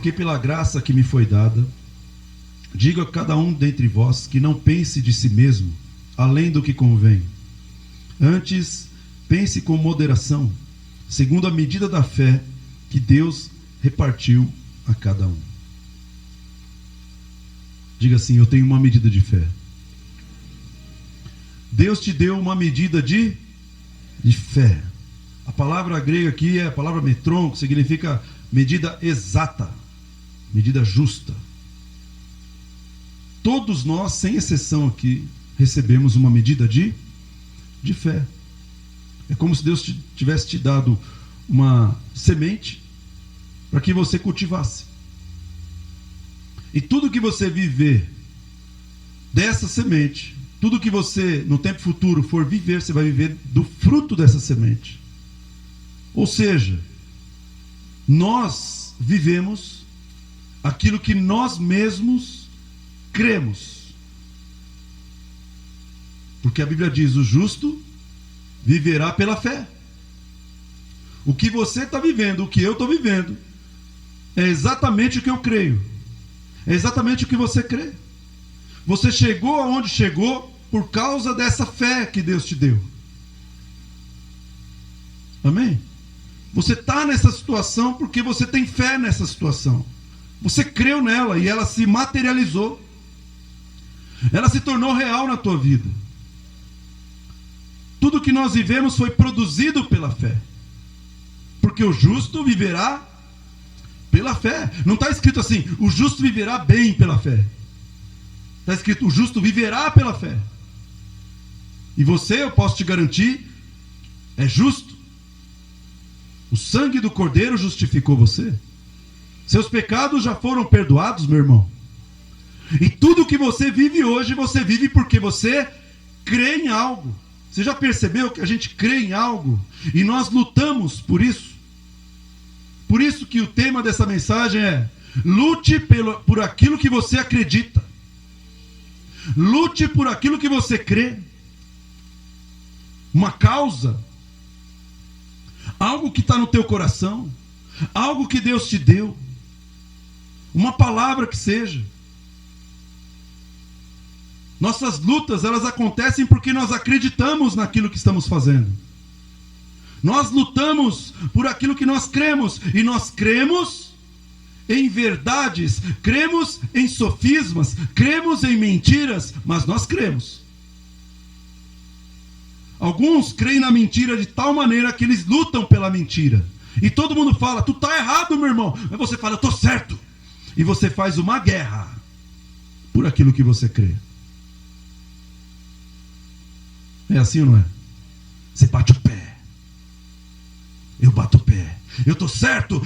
Porque pela graça que me foi dada, digo a cada um dentre vós que não pense de si mesmo além do que convém. Antes, pense com moderação, segundo a medida da fé que Deus repartiu a cada um. Diga assim: eu tenho uma medida de fé. Deus te deu uma medida de fé. A palavra grega aqui é a palavra metron, que significa medida exata, medida justa. Todos nós, sem exceção aqui, recebemos uma medida de fé. É como se Deus tivesse te dado uma semente para que você cultivasse. E tudo que você viver dessa semente, tudo que você no tempo futuro for viver, você vai viver do fruto dessa semente. Ou seja, nós vivemos aquilo que nós mesmos cremos. Porque a Bíblia diz: o justo viverá pela fé. O que você está vivendo, o que eu estou vivendo, é exatamente o que eu creio. É exatamente o que você crê. Você chegou aonde chegou por causa dessa fé que Deus te deu. Amém? Você está nessa situação porque você tem fé nessa situação. Você creu nela e ela se materializou. Ela se tornou real na tua vida. Tudo que nós vivemos foi produzido pela fé. Porque o justo viverá pela fé. Não está escrito assim: o justo viverá bem pela fé. Está escrito: o justo viverá pela fé. E você, eu posso te garantir, é justo. O sangue do Cordeiro justificou você. Seus pecados já foram perdoados, meu irmão. E tudo que você vive hoje, você vive porque você crê em algo. Você já percebeu que a gente crê em algo e nós lutamos por isso? Por isso que o tema dessa mensagem é: lute por aquilo que você acredita. Lute por aquilo que você crê. Uma causa, algo que está no teu coração, algo que Deus te deu, uma palavra que seja. Nossas lutas, elas acontecem porque nós acreditamos naquilo que estamos fazendo. Nós lutamos por aquilo que nós cremos, e nós cremos em verdades, cremos em sofismas, cremos em mentiras, mas nós cremos. Alguns creem na mentira de tal maneira que eles lutam pela mentira. E todo mundo fala: tu está errado, meu irmão. Mas você fala: eu estou certo. E você faz uma guerra por aquilo que você crê. É assim ou não é? Você bate o pé. Eu bato o pé. Eu estou certo,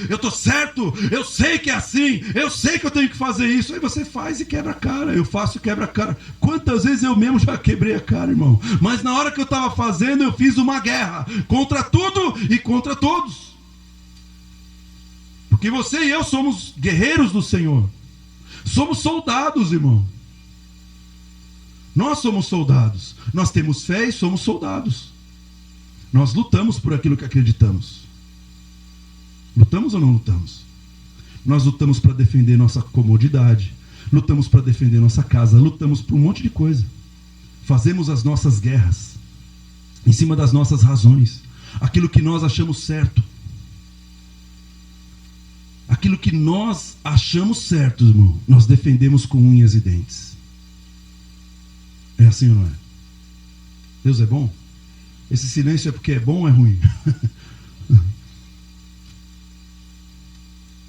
eu sei que é assim, eu sei que eu tenho que fazer isso. Aí você faz e quebra a cara. Eu faço e quebra a cara. Quantas vezes eu mesmo já quebrei a cara, irmão? Mas na hora que eu estava fazendo, eu fiz uma guerra contra tudo e contra todos. Porque você e eu somos guerreiros do Senhor. Somos soldados, irmão. Nós somos soldados. Nós temos fé e somos soldados. Nós lutamos por aquilo que acreditamos. Lutamos ou não lutamos? Nós lutamos para defender nossa comodidade. Lutamos para defender nossa casa. Lutamos por um monte de coisa. Fazemos as nossas guerras em cima das nossas razões. Aquilo que nós achamos certo. Aquilo que nós achamos certo, irmão, nós defendemos com unhas e dentes. É assim ou não é? Deus é bom? Esse silêncio é porque é bom ou é ruim?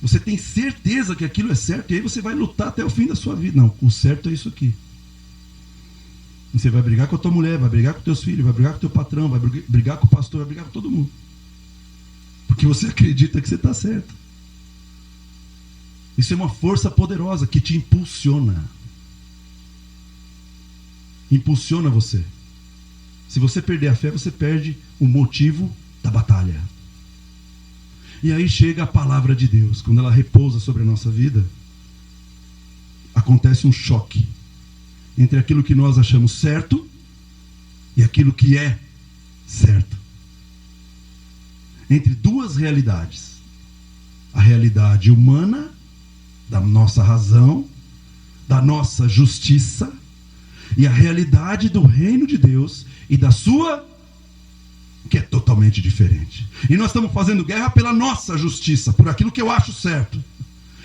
Você tem certeza que aquilo é certo, e aí você vai lutar até o fim da sua vida. Não, o certo é isso aqui. Você vai brigar com a tua mulher, vai brigar com teus filhos, vai brigar com o teu patrão, vai brigar com o pastor, vai brigar com todo mundo. Porque você acredita que você está certo. Isso é uma força poderosa que te impulsiona. impulsiona você. Se você perder a fé, você perde o motivo da batalha. E aí chega a palavra de Deus. Quando ela repousa sobre a nossa vida, acontece um choque entre aquilo que nós achamos certo e aquilo que é certo. Entre duas realidades. A realidade humana, da nossa razão, da nossa justiça, e a realidade do reino de Deus e da sua, que é totalmente diferente. E nós estamos fazendo guerra pela nossa justiça, por aquilo que eu acho certo.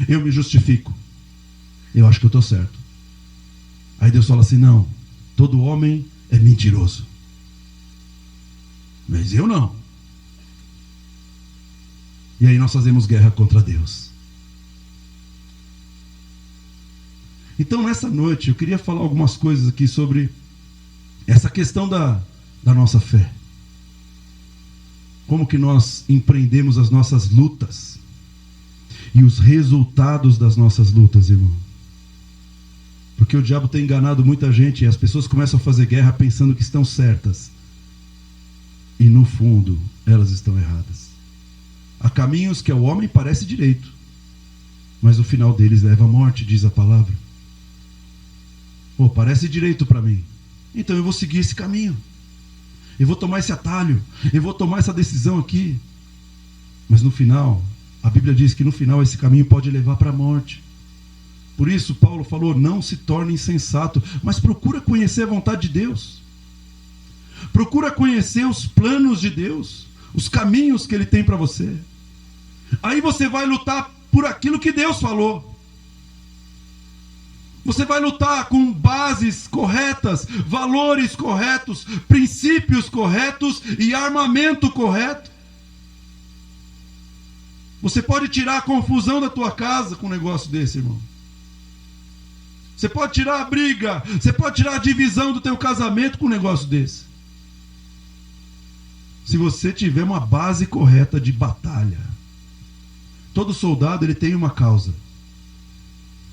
Eu me justifico. Eu acho que eu estou certo. Aí Deus fala assim: não, todo homem é mentiroso, mas eu não. E aí nós fazemos guerra contra Deus. Então nessa noite eu queria falar algumas coisas aqui sobre essa questão da nossa fé. Como que nós empreendemos as nossas lutas e os resultados das nossas lutas, irmão. Porque o diabo tem enganado muita gente e as pessoas começam a fazer guerra pensando que estão certas. E no fundo, elas estão erradas. Há caminhos que ao homem parece direito, mas o final deles leva à morte, diz a palavra. Pô, parece direito para mim. Então eu vou seguir esse caminho. Eu vou tomar esse atalho. Eu vou tomar essa decisão aqui. Mas no final, a Bíblia diz que no final esse caminho pode levar para a morte. Por isso Paulo falou: não se torne insensato, mas procura conhecer a vontade de Deus. Procura conhecer os planos de Deus, os caminhos que Ele tem para você. Aí você vai lutar por aquilo que Deus falou. Você vai lutar com bases corretas, valores corretos, princípios corretos e armamento correto. Você pode tirar a confusão da tua casa com um negócio desse, irmão. Você pode tirar a briga, você pode tirar a divisão do teu casamento com um negócio desse. Se você tiver uma base correta de batalha. Todo soldado, ele tem uma causa.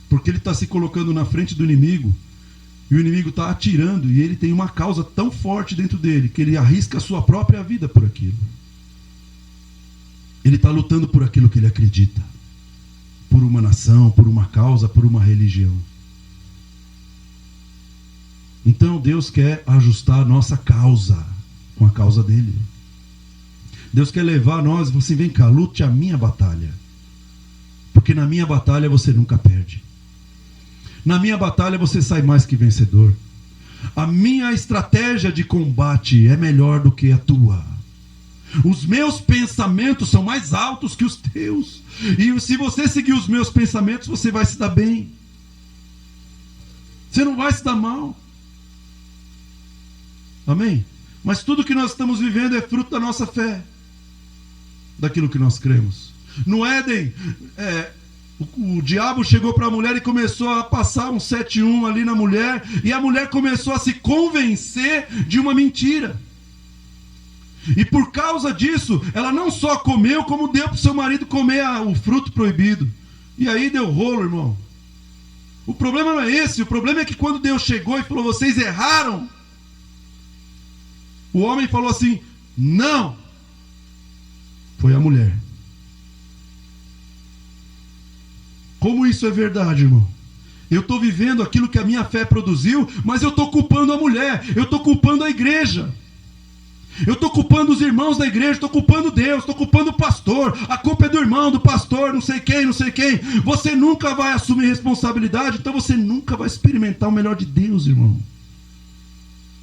Porque ele está se colocando na frente do inimigo, e o inimigo está atirando, e ele tem uma causa tão forte dentro dele, que ele arrisca a sua própria vida por aquilo. Ele está lutando por aquilo que ele acredita. Por uma nação, por uma causa, por uma religião. Então Deus quer ajustar a nossa causa com a causa dele. Deus quer levar nós e falar assim: vem cá, lute a minha batalha. Porque na minha batalha você nunca perde. Na minha batalha você sai mais que vencedor. A minha estratégia de combate é melhor do que a tua. Os meus pensamentos são mais altos que os teus. E se você seguir os meus pensamentos, você vai se dar bem. Você não vai se dar mal. Amém? Mas tudo que nós estamos vivendo é fruto da nossa fé. Daquilo que nós cremos. No Éden, o diabo chegou para a mulher e começou a passar um 7-1 ali na mulher, e a mulher começou a se convencer de uma mentira. E por causa disso, ela não só comeu, como deu para o seu marido comer o fruto proibido. E aí deu rolo, irmão. O problema não é esse, o problema é que quando Deus chegou e falou: vocês erraram, o homem falou assim: não. Foi a mulher. Como isso é verdade, irmão? Eu estou vivendo aquilo que a minha fé produziu, mas eu estou culpando a mulher, eu estou culpando a igreja, eu estou culpando os irmãos da igreja, estou culpando Deus, estou culpando o pastor, a culpa é do irmão, do pastor, não sei quem, não sei quem. Você nunca vai assumir responsabilidade, então você nunca vai experimentar o melhor de Deus, irmão.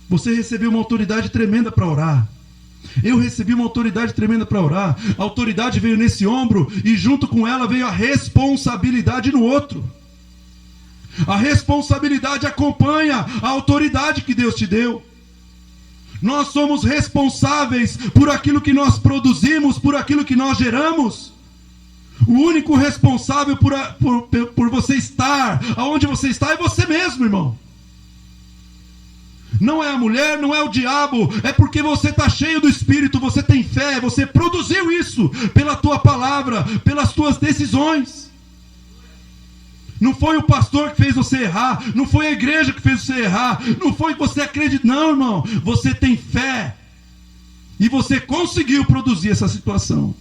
Você recebeu uma autoridade tremenda para orar. Eu recebi uma autoridade tremenda para orar. A autoridade veio nesse ombro e junto com ela veio a responsabilidade no outro. A responsabilidade acompanha a autoridade que Deus te deu. Nós somos responsáveis por aquilo que nós produzimos, por aquilo que nós geramos. O único responsável por você estar aonde você está é você mesmo, irmão. Não é a mulher, não é o diabo, é porque você está cheio do Espírito, você tem fé, você produziu isso pela tua palavra, pelas tuas decisões. Não foi o pastor que fez você errar. Não foi a igreja que fez você errar. Não foi que você acredita. Não, irmão. Você tem fé. E você conseguiu produzir essa situação.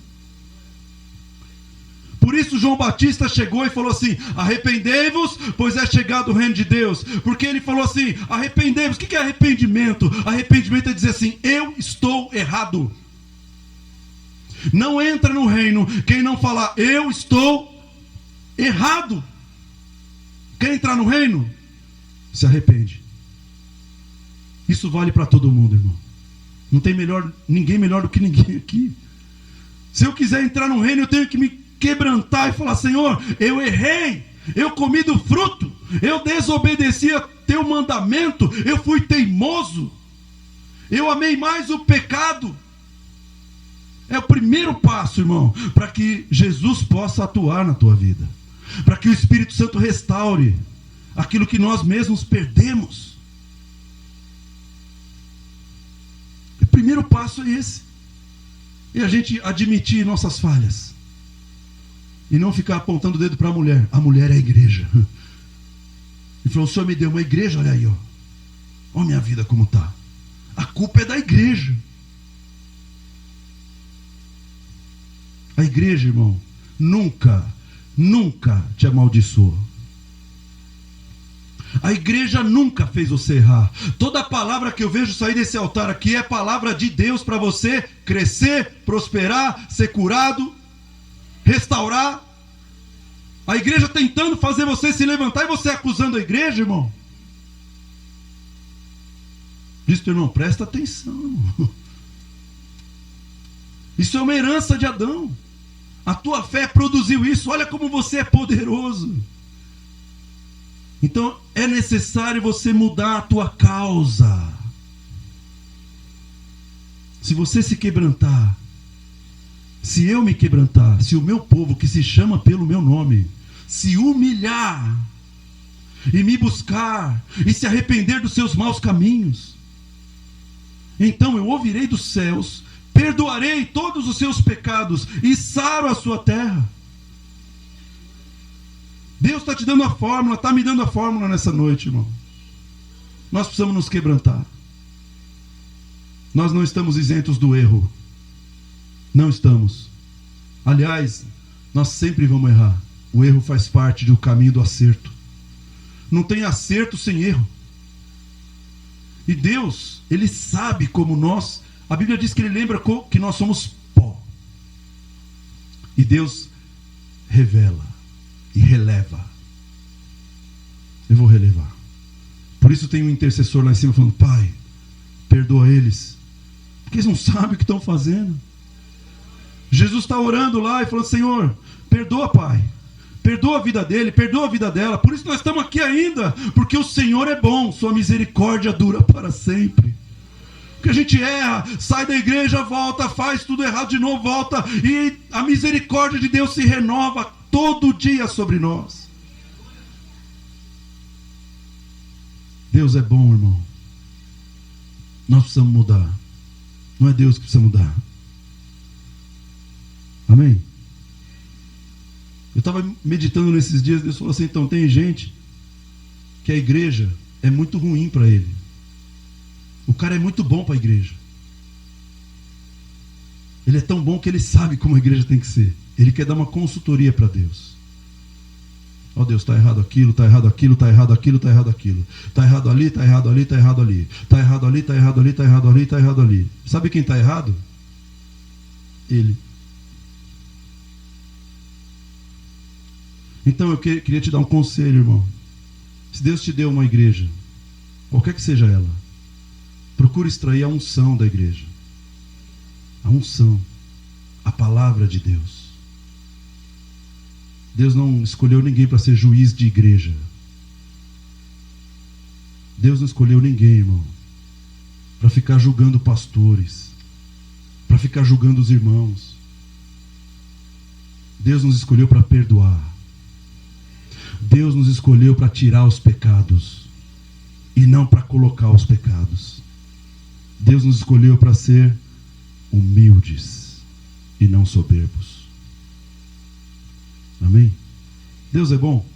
Por isso João Batista chegou e falou assim: arrependei-vos, pois é chegado o reino de Deus. Porque ele falou assim: arrependei-vos. O que é arrependimento? Arrependimento é dizer assim: eu estou errado. Não entra no reino quem não falar eu estou errado. Quer entrar no reino? Se arrepende. Isso vale para todo mundo, irmão. Não tem ninguém melhor do que ninguém aqui. Se eu quiser entrar no reino, eu tenho que me quebrantar e falar: Senhor, eu errei, eu comi do fruto, eu desobedeci a teu mandamento, eu fui teimoso, eu amei mais o pecado. É o primeiro passo, irmão, para que Jesus possa atuar na tua vida, para que o Espírito Santo restaure aquilo que nós mesmos perdemos. O primeiro passo é esse. E a gente admitir nossas falhas. E não ficar apontando o dedo para a mulher. A mulher é a igreja. E falou: o Senhor me deu uma igreja, olha aí, ó. Olha a minha vida como está. A culpa é da igreja. A igreja, irmão, nunca te amaldiçoou. A igreja nunca fez você errar. Toda palavra que eu vejo sair desse altar aqui é palavra de Deus para você crescer, prosperar, ser curado, restaurar. A igreja tentando fazer você se levantar e você acusando a igreja, irmão. Isso, irmão, presta atenção, irmão. Isso é uma herança de Adão. A tua fé produziu isso. Olha como você é poderoso. Então é necessário você mudar a tua causa. Se você se quebrantar, se eu me quebrantar, se o meu povo que se chama pelo meu nome se humilhar e me buscar e se arrepender dos seus maus caminhos, então eu ouvirei dos céus, perdoarei todos os seus pecados e saro a sua terra. Deus está te dando a fórmula, está me dando a fórmula nessa noite, irmão. Nós precisamos nos quebrantar. Nós não estamos isentos do erro. Não estamos. Aliás, nós sempre vamos errar. O erro faz parte do caminho do acerto. Não tem acerto sem erro. E Deus, Ele sabe como nós... A Bíblia diz que Ele lembra que nós somos pó. E Deus revela e releva. Eu vou relevar. Por isso tem um intercessor lá em cima falando: Pai, perdoa eles, porque eles não sabem o que estão fazendo. Jesus está orando lá e falando: Senhor, perdoa, Pai, perdoa a vida dele, perdoa a vida dela. Por isso nós estamos aqui ainda, porque o Senhor é bom, sua misericórdia dura para sempre. Porque a gente erra, sai da igreja, volta, faz tudo errado de novo, volta, e a misericórdia de Deus se renova todo dia sobre nós. Deus é bom, irmão. Nós precisamos mudar. Não é Deus que precisa mudar. Amém? Eu estava meditando nesses dias, Deus falou assim: então, tem gente que a igreja é muito ruim para ele. O cara é muito bom para a igreja. Ele é tão bom que ele sabe como a igreja tem que ser. Ele quer dar uma consultoria para Deus. Ó, Deus, está errado aquilo, está errado aquilo, está errado aquilo, está errado aquilo. Está errado ali, está errado ali, está errado ali. Está errado ali, está errado ali, está errado ali, está errado ali. Sabe quem está errado? Ele. Então eu queria te dar um conselho, irmão. Se Deus te deu uma igreja, qualquer que seja ela, procure extrair a unção da igreja. A unção. A palavra de Deus. Deus não escolheu ninguém para ser juiz de igreja. Deus não escolheu ninguém, irmão, para ficar julgando pastores, para ficar julgando os irmãos. Deus nos escolheu para perdoar. Deus nos escolheu para tirar os pecados e não para colocar os pecados. Deus nos escolheu para ser humildes e não soberbos. Amém? Deus é bom?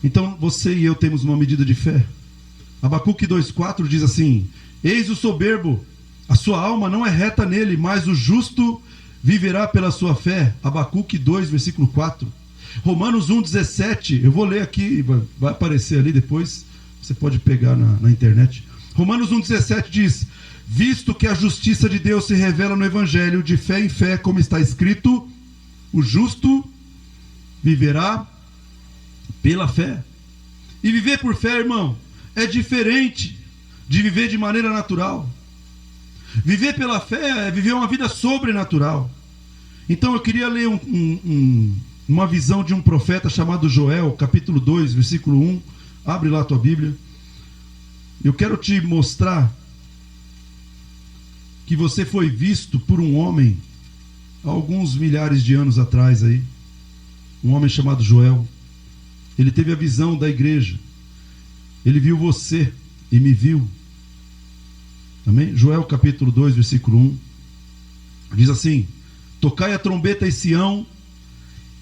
Então você e eu temos uma medida de fé. Abacuque 2,4 diz assim: eis o soberbo, a sua alma não é reta nele, mas o justo viverá pela sua fé. Abacuque 2, versículo 4. Romanos 1,17, eu vou ler aqui, vai aparecer ali depois, você pode pegar na internet. Romanos 1,17 diz: visto que a justiça de Deus se revela no Evangelho, de fé em fé, como está escrito, o justo viverá pela fé. E viver por fé, irmão, é diferente de viver de maneira natural. Viver pela fé é viver uma vida sobrenatural. Então eu queria ler uma visão de um profeta chamado Joel, capítulo 2, versículo 1. Abre lá a tua Bíblia. Eu quero te mostrar que você foi visto por um homem há alguns milhares de anos atrás aí. Um homem chamado Joel. Ele teve a visão da igreja. Ele viu você e me viu. Amém? Joel capítulo 2, versículo 1. Diz assim: tocai a trombeta em Sião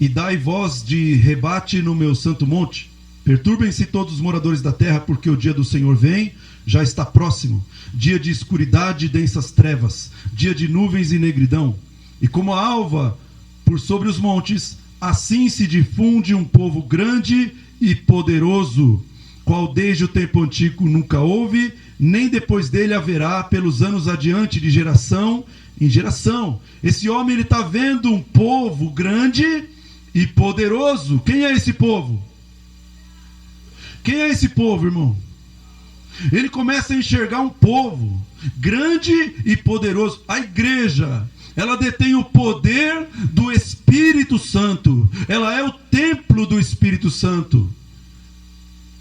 e dai voz de rebate no meu santo monte. Perturbem-se todos os moradores da terra, porque o dia do Senhor vem, já está próximo. Dia de escuridade e densas trevas, dia de nuvens e negridão. E como a alva por sobre os montes, assim se difunde um povo grande e poderoso, qual desde o tempo antigo nunca houve, nem depois dele haverá, pelos anos adiante, de geração em geração. Esse homem, ele está vendo um povo grande e poderoso. Quem é esse povo? Quem é esse povo, irmão? Ele começa a enxergar um povo grande e poderoso. A igreja, ela detém o poder do Espírito Santo. Ela é o templo do Espírito Santo.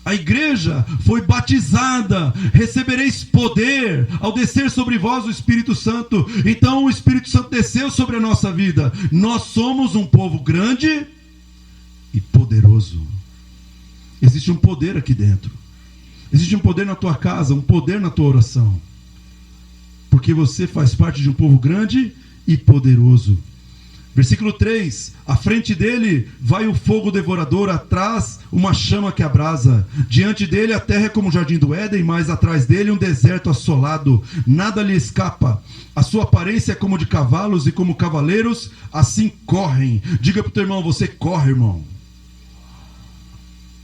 A igreja foi batizada. Recebereis poder ao descer sobre vós o Espírito Santo. Então o Espírito Santo desceu sobre a nossa vida. Nós somos um povo grande e poderoso. Existe um poder aqui dentro. Existe um poder na tua casa, um poder na tua oração. Porque você faz parte de um povo grande e poderoso. Versículo 3: à frente dele vai o fogo devorador, atrás uma chama que abrasa. Diante dele a terra é como o jardim do Éden, mas atrás dele um deserto assolado. Nada lhe escapa. A sua aparência é como de cavalos, e como cavaleiros assim correm. Diga para o teu irmão: você corre, irmão.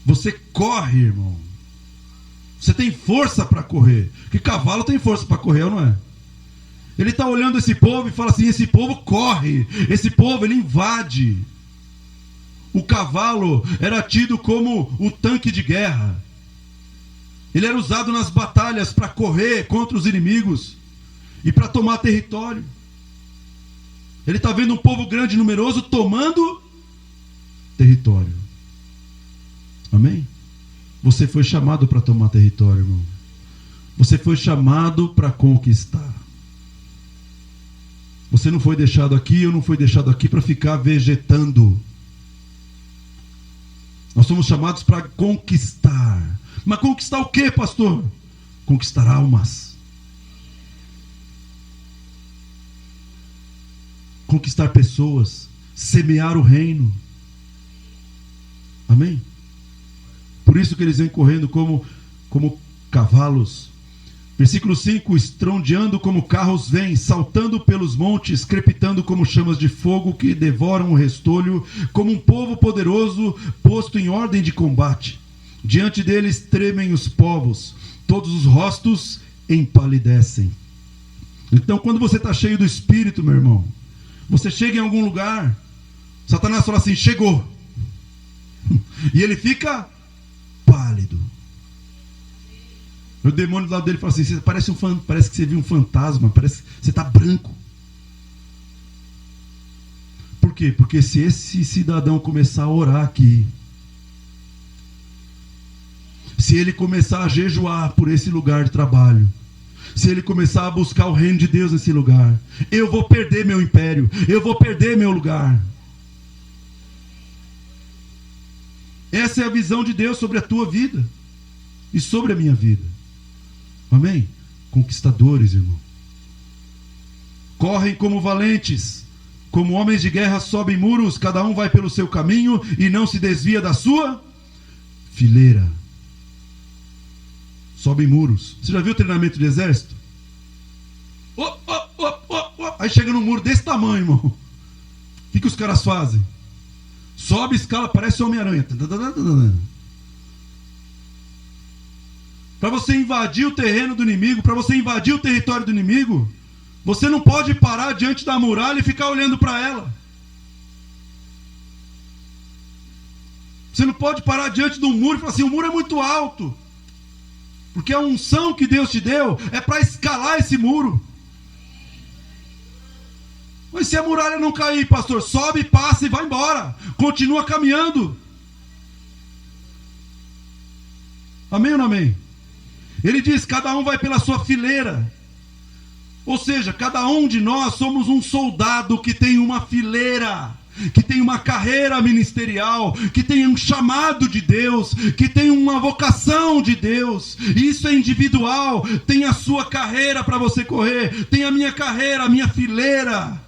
Você corre, irmão. Você tem força para correr. Porque cavalo tem força para correr, ou não é? Ele está olhando esse povo e fala assim: esse povo corre, esse povo ele invade. O cavalo era tido como o tanque de guerra. Ele era usado nas batalhas para correr contra os inimigos e para tomar território. Ele está vendo um povo grande e numeroso tomando território. Amém? Você foi chamado para tomar território, irmão. Você foi chamado para conquistar. Você não foi deixado aqui, eu não fui deixado aqui para ficar vegetando. Nós somos chamados para conquistar. Mas conquistar o quê, pastor? Conquistar almas. Conquistar pessoas. Semear o reino. Amém? Por isso que eles vêm correndo como cavalos. Versículo 5: estrondeando como carros vêm, saltando pelos montes, crepitando como chamas de fogo que devoram o restolho, como um povo poderoso posto em ordem de combate. Diante deles tremem os povos, todos os rostos empalidecem. Então, quando você está cheio do Espírito, meu irmão, você chega em algum lugar, Satanás fala assim: chegou. E ele fica pálido. O demônio do lado dele fala assim: você parece que você viu um fantasma, parece que você está branco. Por quê? Porque se esse cidadão começar a orar aqui, se ele começar a jejuar por esse lugar de trabalho, se ele começar a buscar o reino de Deus nesse lugar, eu vou perder meu império, eu vou perder meu lugar. Essa é a visão de Deus sobre a tua vida e sobre a minha vida. Amém? Conquistadores, irmão. Correm como valentes, como homens de guerra sobem muros, cada um vai pelo seu caminho e não se desvia da sua fileira. Sobem muros. Você já viu o treinamento de exército? Aí chega num muro desse tamanho, irmão. O que os caras fazem? Sobe, escala, parece Homem-Aranha. Para você invadir o terreno do inimigo, para você invadir o território do inimigo, você não pode parar diante da muralha e ficar olhando para ela. Você não pode parar diante de um muro e falar assim: o muro é muito alto. Porque a unção que Deus te deu é para escalar esse muro. Mas se a muralha não cair, pastor, sobe, passa e vai embora. Continua caminhando. Amém ou não amém? Ele diz: cada um vai pela sua fileira. Ou seja, cada um de nós somos um soldado que tem uma fileira, que tem uma carreira ministerial, que tem um chamado de Deus, que tem uma vocação de Deus. Isso é individual. Tem a sua carreira para você correr, tem a minha carreira, a minha fileira.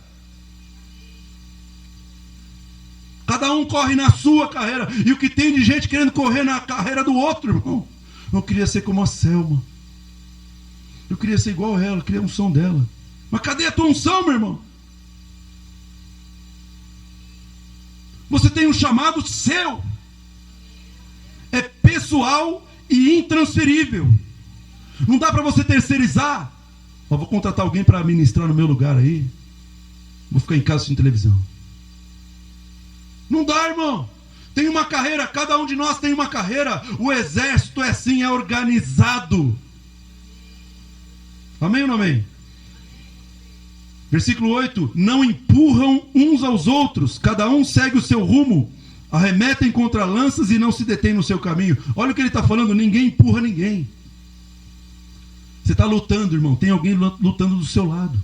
Cada um corre na sua carreira. E o que tem de gente querendo correr na carreira do outro, irmão? Eu queria ser como a Selma. Eu queria ser igual a ela, eu queria a unção dela. Mas cadê a tua unção, meu irmão? Você tem um chamado seu. É pessoal e intransferível. Não dá para você terceirizar. Vou contratar alguém para ministrar no meu lugar aí. Vou ficar em casa assistindo televisão. Não dá, irmão. Tem uma carreira, cada um de nós tem uma carreira. O exército é assim, é organizado. Amém ou não amém? Versículo 8: não empurram uns aos outros, cada um segue o seu rumo, arremetem contra lanças e não se detêm no seu caminho. Olha o que ele está falando: ninguém empurra ninguém. Você está lutando, irmão, tem alguém lutando do seu lado.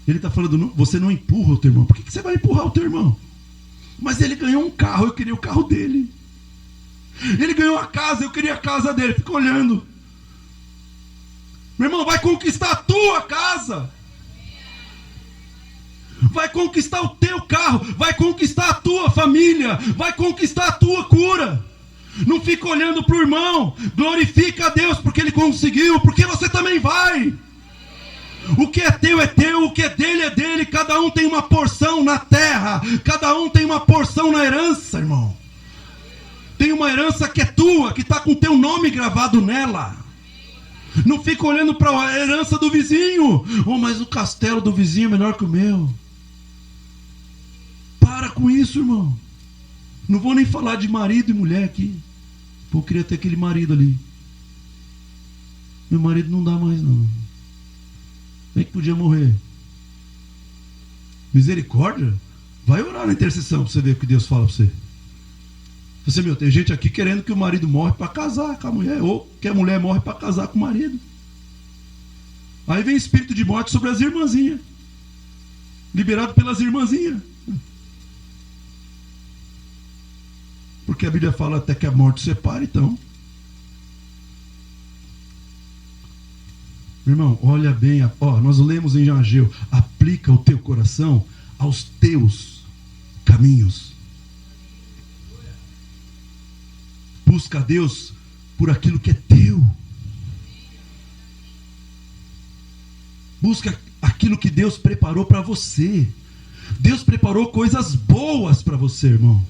Ele está falando: você não empurra o teu irmão. Por que você vai empurrar o teu irmão? Mas ele ganhou um carro, eu queria o carro dele. Ele ganhou a casa, eu queria a casa dele. Fica olhando. Meu irmão, vai conquistar a tua casa. Vai conquistar o teu carro. Vai conquistar a tua família. Vai conquistar a tua cura. Não fica olhando para o irmão. Glorifica a Deus porque ele conseguiu. Porque você também vai. O que é teu, o que é dele. Cada um tem uma porção na terra. Cada um tem uma porção na herança, irmão. Tem uma herança que é tua, que está com o teu nome gravado nela. Não fica olhando para a herança do vizinho. Oh, mas o castelo do vizinho é melhor que o meu. Para com isso, irmão. Não vou nem falar de marido e mulher aqui. Pô, eu queria ter aquele marido ali. Meu marido não dá mais não. Bem que podia morrer. Misericórdia. Vai orar na intercessão para você ver o que Deus fala para você. Você, meu, tem gente aqui querendo que o marido morre para casar com a mulher, ou que a mulher morre para casar com o marido. Aí vem espírito de morte sobre as irmãzinhas, liberado pelas irmãzinhas. Porque a Bíblia fala até que a morte separe, então. Meu irmão, olha bem, nós lemos em Ageu: aplica o teu coração aos teus caminhos. Busca a Deus por aquilo que é teu. Busca aquilo que Deus preparou para você. Deus preparou coisas boas para você, irmão.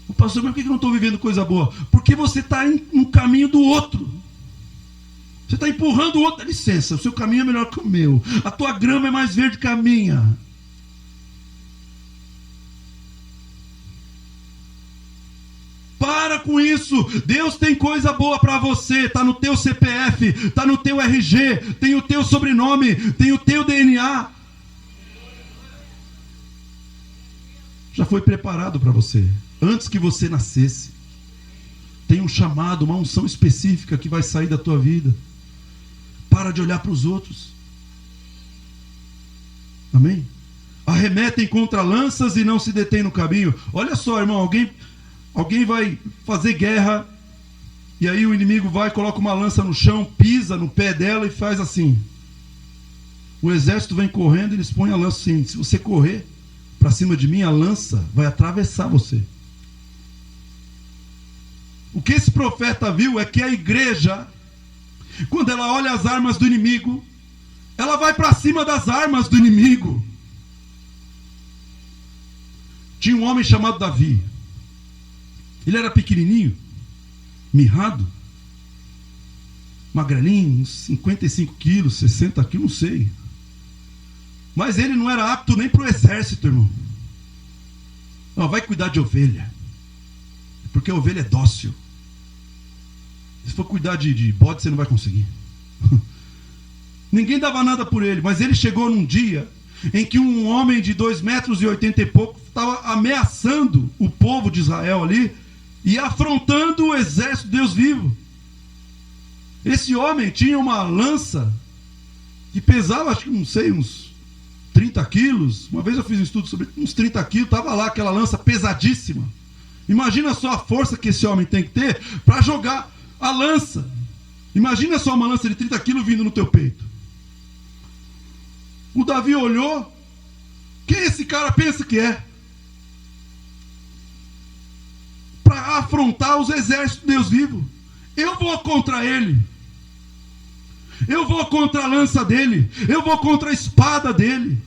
O pastor, mas por que eu não estou vivendo coisa boa? Porque você está no caminho do outro. Você está empurrando o outro. Dá licença, o seu caminho é melhor que o meu. A tua grama é mais verde que a minha. Para com isso. Deus tem coisa boa para você. Está no teu CPF, está no teu RG, tem o teu sobrenome, tem o teu DNA. Já foi preparado para você antes que você nascesse. Tem um chamado, uma unção específica que vai sair da tua vida. Para de olhar para os outros. Amém? Arremetem contra lanças e não se detêm no caminho. Olha só, irmão, alguém vai fazer guerra, e aí o inimigo vai, coloca uma lança no chão, pisa no pé dela e faz assim. O exército vem correndo e eles põem a lança assim: se você correr para cima de mim, a lança vai atravessar você. O que esse profeta viu é que a igreja, quando ela olha as armas do inimigo, ela vai para cima das armas do inimigo. Tinha um homem chamado Davi. Ele era pequenininho, mirrado, magrelinho, uns 55 quilos, 60 quilos, não sei. Mas ele não era apto nem para o exército, irmão. Não, vai cuidar de ovelha, porque a ovelha é dócil. Se for cuidar de bode, você não vai conseguir. Ninguém dava nada por ele, mas ele chegou num dia em que um homem de 2,80 metros e pouco estava ameaçando o povo de Israel ali e afrontando o exército de Deus vivo. Esse homem tinha uma lança que pesava, acho que não sei, uns 30 quilos. Uma vez eu fiz um estudo sobre uns 30 quilos, estava lá aquela lança pesadíssima. Imagina só a força que esse homem tem que ter para jogar a lança. Imagina só uma lança de 30 quilos vindo no teu peito. O Davi olhou. Quem esse cara pensa que é? Para afrontar os exércitos de Deus vivo. Eu vou contra ele. Eu vou contra a lança dele. Eu vou contra a espada dele.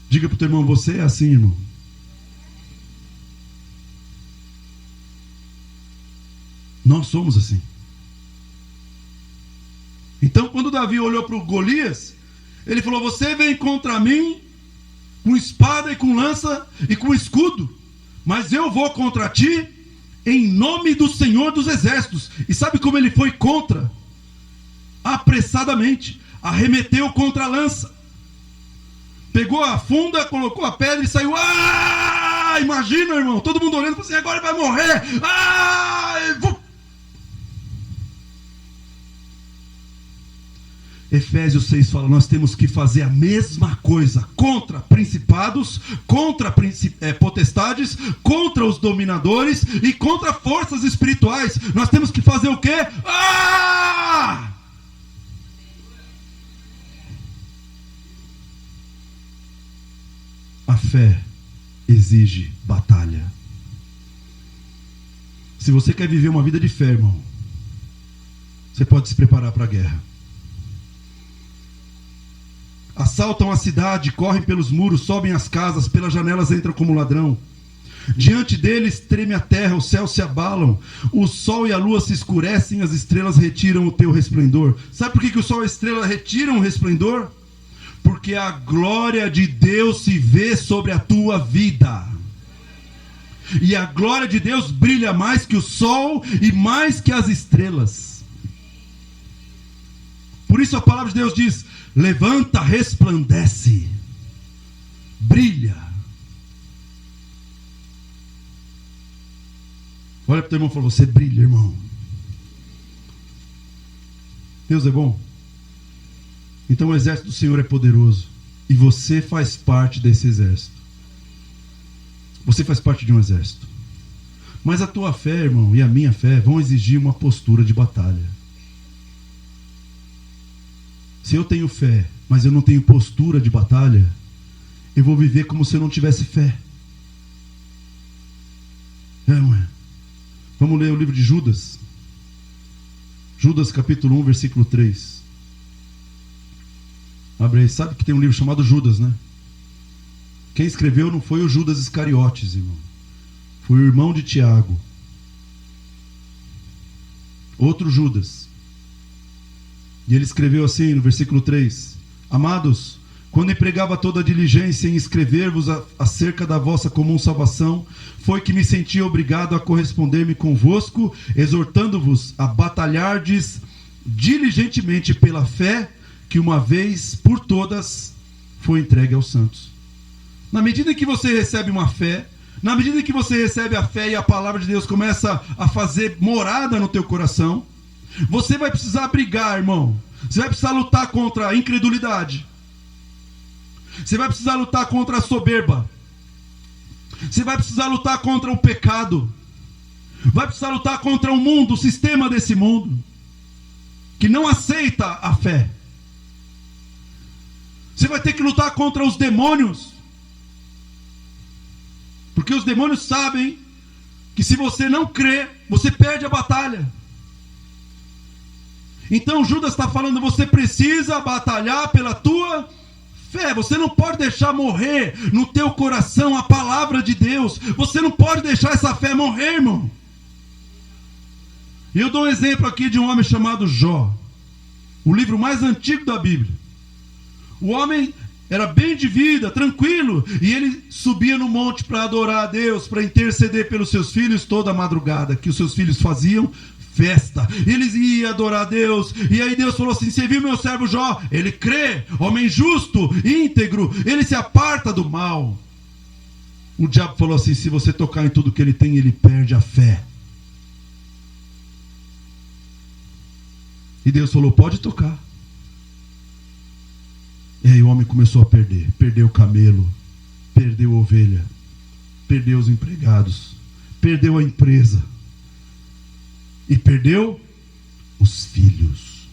Diga para o teu irmão, você é assim, irmão. Nós somos assim. Então, quando Davi olhou para o Golias, ele falou: você vem contra mim com espada e com lança e com escudo, mas eu vou contra ti em nome do Senhor dos Exércitos. E sabe como ele foi contra? Apressadamente, arremeteu contra a lança, pegou a funda, colocou a pedra e saiu. Imagina, irmão, todo mundo olhando, assim, agora ele vai morrer. Efésios 6 fala: nós temos que fazer a mesma coisa contra principados, contra potestades, contra os dominadores e contra forças espirituais. Nós temos que fazer o quê? A fé exige batalha. Se você quer viver uma vida de fé, irmão, você pode se preparar para a guerra. Assaltam a cidade, correm pelos muros, sobem as casas, pelas janelas entram como ladrão. Diante deles treme a terra, os céus se abalam, o sol e a lua se escurecem, as estrelas retiram o teu resplendor. Sabe por que o sol e a estrela retiram o resplendor? Porque a glória de Deus se vê sobre a tua vida. E a glória de Deus brilha mais que o sol e mais que as estrelas. Por isso a palavra de Deus diz: levanta, resplandece, brilha. Olha para o teu irmão e fala: você brilha, irmão. Deus é bom. Então o exército do Senhor é poderoso, e você faz parte desse exército. Você faz parte de um exército. Mas a tua fé, irmão, e a minha fé vão exigir uma postura de batalha. Se eu tenho fé, mas eu não tenho postura de batalha, eu vou viver como se eu não tivesse fé. Não é? Vamos ler o livro de Judas. Judas capítulo 1, versículo 3. Abre aí. Sabe que tem um livro chamado Judas, né? Quem escreveu não foi o Judas Iscariotes, irmão. Foi o irmão de Tiago. Outro Judas. E ele escreveu assim no versículo 3: amados, quando empregava toda a diligência em escrever-vos acerca da vossa comum salvação, foi que me senti obrigado a corresponder-me convosco, exortando-vos a batalhardes diligentemente pela fé que uma vez por todas foi entregue aos santos. Na medida em que você recebe uma fé, na medida em que você recebe a fé e a palavra de Deus começa a fazer morada no teu coração, você vai precisar brigar, irmão. Você vai precisar lutar contra a incredulidade. Você vai precisar lutar contra a soberba. Você vai precisar lutar contra o pecado. Vai precisar lutar contra o mundo, o sistema desse mundo, que não aceita a fé. Você vai ter que lutar contra os demônios. Porque os demônios sabem que se você não crê, você perde a batalha. Então Judas está falando, você precisa batalhar pela tua fé. Você não pode deixar morrer no teu coração a palavra de Deus. Você não pode deixar essa fé morrer, irmão. E eu dou um exemplo aqui de um homem chamado Jó. O livro mais antigo da Bíblia. O homem era bem de vida, tranquilo. E ele subia no monte para adorar a Deus, para interceder pelos seus filhos toda a madrugada. Que os seus filhos faziam festa. Eles iam adorar a Deus. E aí Deus falou assim, você viu meu servo Jó? Ele crê, homem justo, íntegro. Ele se aparta do mal. O diabo falou assim, se você tocar em tudo que ele tem, ele perde a fé. E Deus falou, pode tocar. E aí o homem começou a perder. Perdeu o camelo, perdeu a ovelha, perdeu os empregados, perdeu a empresa e perdeu os filhos.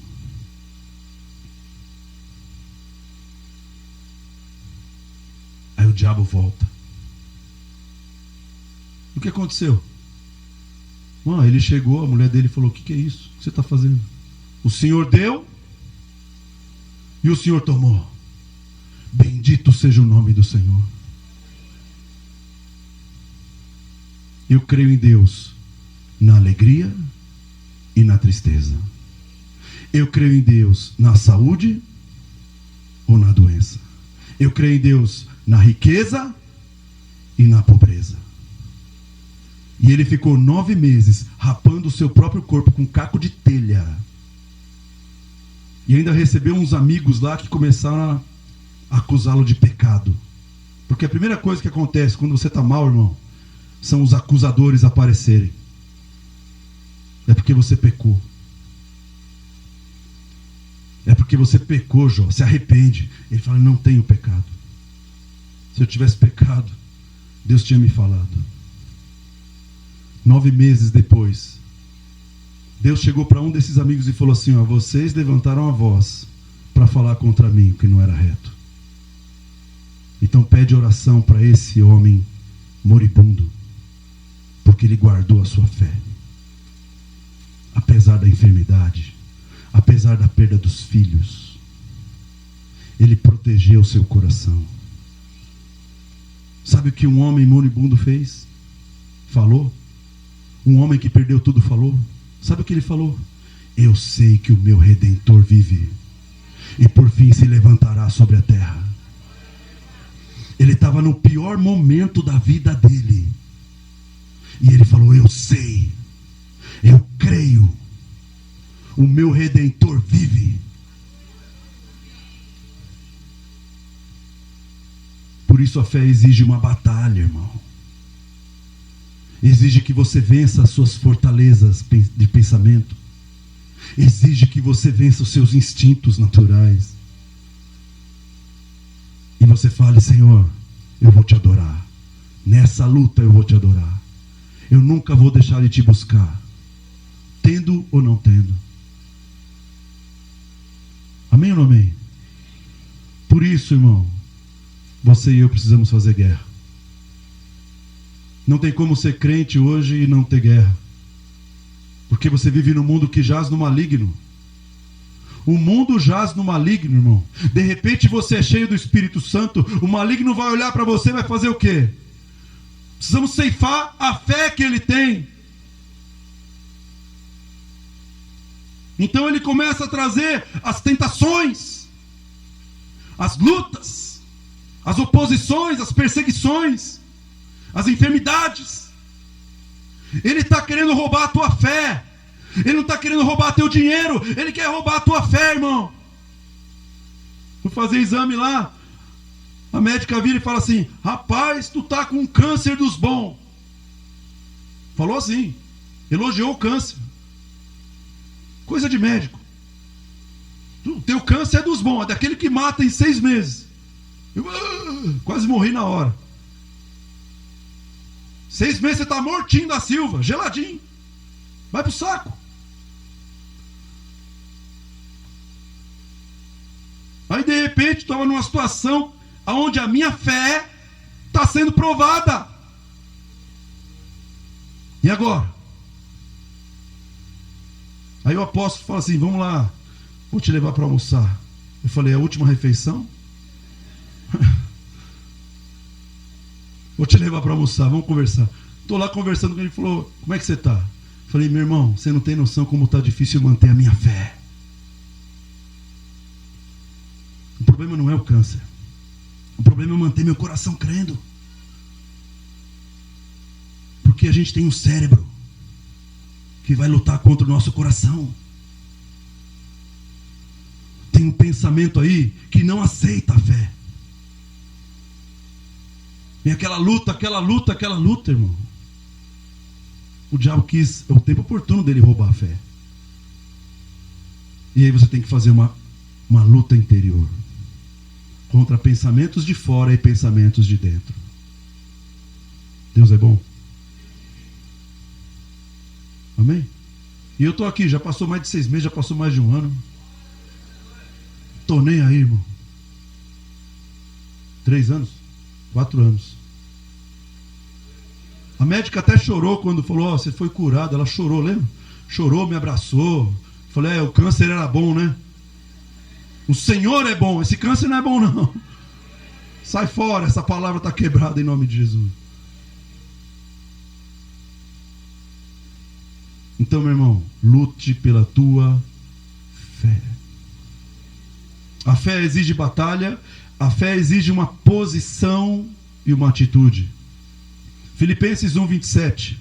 Aí o diabo volta. O que aconteceu? Ele chegou, a mulher dele falou, o que é isso? O que você está fazendo? O Senhor deu e o Senhor tomou. Bendito seja o nome do Senhor. Eu creio em Deus na alegria e na tristeza. Eu creio em Deus na saúde ou na doença. Eu creio em Deus na riqueza e na pobreza. E ele ficou 9 meses rapando o seu próprio corpo com caco de telha. E ainda recebeu uns amigos lá que começaram a acusá-lo de pecado. Porque a primeira coisa que acontece quando você está mal, irmão, são os acusadores aparecerem. É porque você pecou. É porque você pecou, Jó. Se arrepende. Ele fala, não tenho pecado. Se eu tivesse pecado, Deus tinha me falado. 9 meses depois, Deus chegou para um desses amigos e falou assim, vocês levantaram a voz para falar contra mim, o que não era reto. Então pede oração para esse homem moribundo, porque ele guardou a sua fé. Apesar da enfermidade, apesar da perda dos filhos, ele protegeu o seu coração. Sabe o que um homem moribundo fez? Falou? Um homem que perdeu tudo falou? Sabe o que ele falou? Eu sei que o meu Redentor vive e por fim se levantará sobre a terra. Ele estava no pior momento da vida dele e ele falou, eu sei, eu creio, o meu Redentor vive. Por isso a fé exige uma batalha, irmão. Exige que você vença as suas fortalezas de pensamento. Exige que você vença os seus instintos naturais. E você fale, Senhor, eu vou te adorar. Nessa luta eu vou te adorar. Eu nunca vou deixar de te buscar, tendo ou não tendo. Amém ou não amém? Por isso, irmão, você e eu precisamos fazer guerra. Não tem como ser crente hoje e não ter guerra. Porque você vive num mundo que jaz no maligno. O mundo jaz no maligno, irmão. De repente você é cheio do Espírito Santo, o maligno vai olhar para você e vai fazer o quê? Precisamos ceifar a fé que ele tem. Então ele começa a trazer as tentações, as lutas, as oposições, as perseguições, as enfermidades. Ele está querendo roubar a tua fé. Ele não está querendo roubar teu dinheiro. Ele quer roubar a tua fé, irmão. Vou fazer exame lá. A médica vira e fala assim, rapaz, tu tá com câncer dos bons. Falou assim, elogiou o câncer. Coisa de médico. O teu câncer é dos bons, é daquele que mata em 6 meses. Eu quase morri na hora. 6 meses você está mortinho da Silva, geladinho. Vai pro saco. Aí de repente estava numa situação onde a minha fé está sendo provada. E agora? Aí o apóstolo fala assim: vamos lá, vou te levar para almoçar. Eu falei: a última refeição? Vou te levar para almoçar, vamos conversar. Estou lá conversando com ele, falou: como é que você está? Eu falei: meu irmão, você não tem noção como está difícil manter a minha fé. O problema não é o câncer. O problema é manter meu coração crendo. Porque a gente tem um cérebro que vai lutar contra o nosso coração. Tem um pensamento aí que não aceita a fé. E aquela luta, irmão. O diabo quis, é o tempo oportuno dele roubar a fé. E aí você tem que fazer uma luta interior contra pensamentos de fora e pensamentos de dentro. Deus é bom. Amém? E eu estou aqui, já passou mais de 6 meses, já passou mais de 1 ano. Estou nem aí, irmão. 3 anos? 4 anos. A médica até chorou quando falou: você foi curado. Ela chorou, lembra? Chorou, me abraçou. Falei: o câncer era bom, né? O Senhor é bom, esse câncer não é bom não. Sai fora, essa palavra está quebrada em nome de Jesus. Então, meu irmão, lute pela tua fé. A fé exige batalha, a fé exige uma posição e uma atitude. Filipenses 1:27.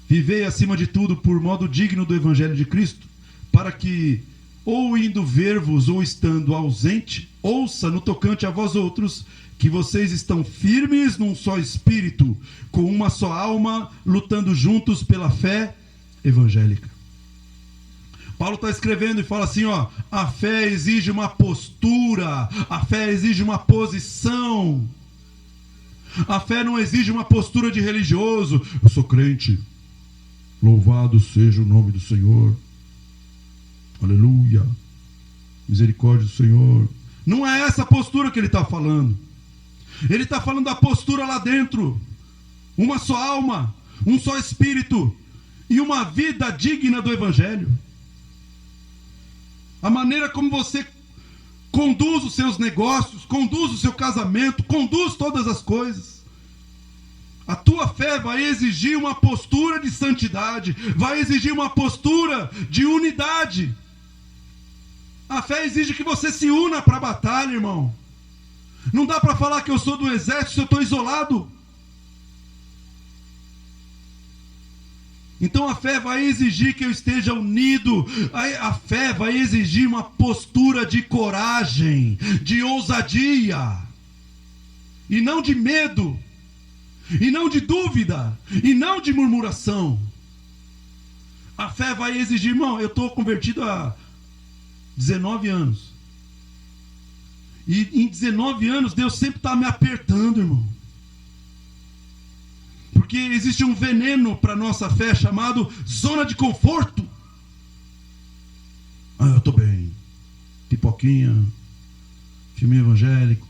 Vivei acima de tudo por modo digno do Evangelho de Cristo, para que, ou indo ver-vos, ou estando ausente, ouça no tocante a vós outros, que vocês estão firmes num só espírito, com uma só alma, lutando juntos pela fé evangélica. Paulo está escrevendo e fala assim: a fé exige uma postura, a fé exige uma posição. A fé não exige uma postura de religioso. Eu sou crente, louvado seja o nome do Senhor, aleluia, misericórdia do Senhor. Não é essa postura que ele está falando. Ele está falando da postura lá dentro. Uma só alma, um só espírito e uma vida digna do Evangelho. A maneira como você conduz os seus negócios, conduz o seu casamento, conduz todas as coisas. A tua fé vai exigir uma postura de santidade, vai exigir uma postura de unidade. A fé exige que você se una para a batalha, irmão. Não dá para falar que eu sou do exército se eu estou isolado. Então a fé vai exigir que eu esteja unido. A fé vai exigir uma postura de coragem, de ousadia, e não de medo, e não de dúvida, e não de murmuração. A fé vai exigir, irmão, eu estou convertido há 19 anos. E em 19 anos Deus sempre está me apertando, irmão. Porque existe um veneno para a nossa fé chamado zona de conforto. Eu estou bem. Pipoquinha, filme evangélico,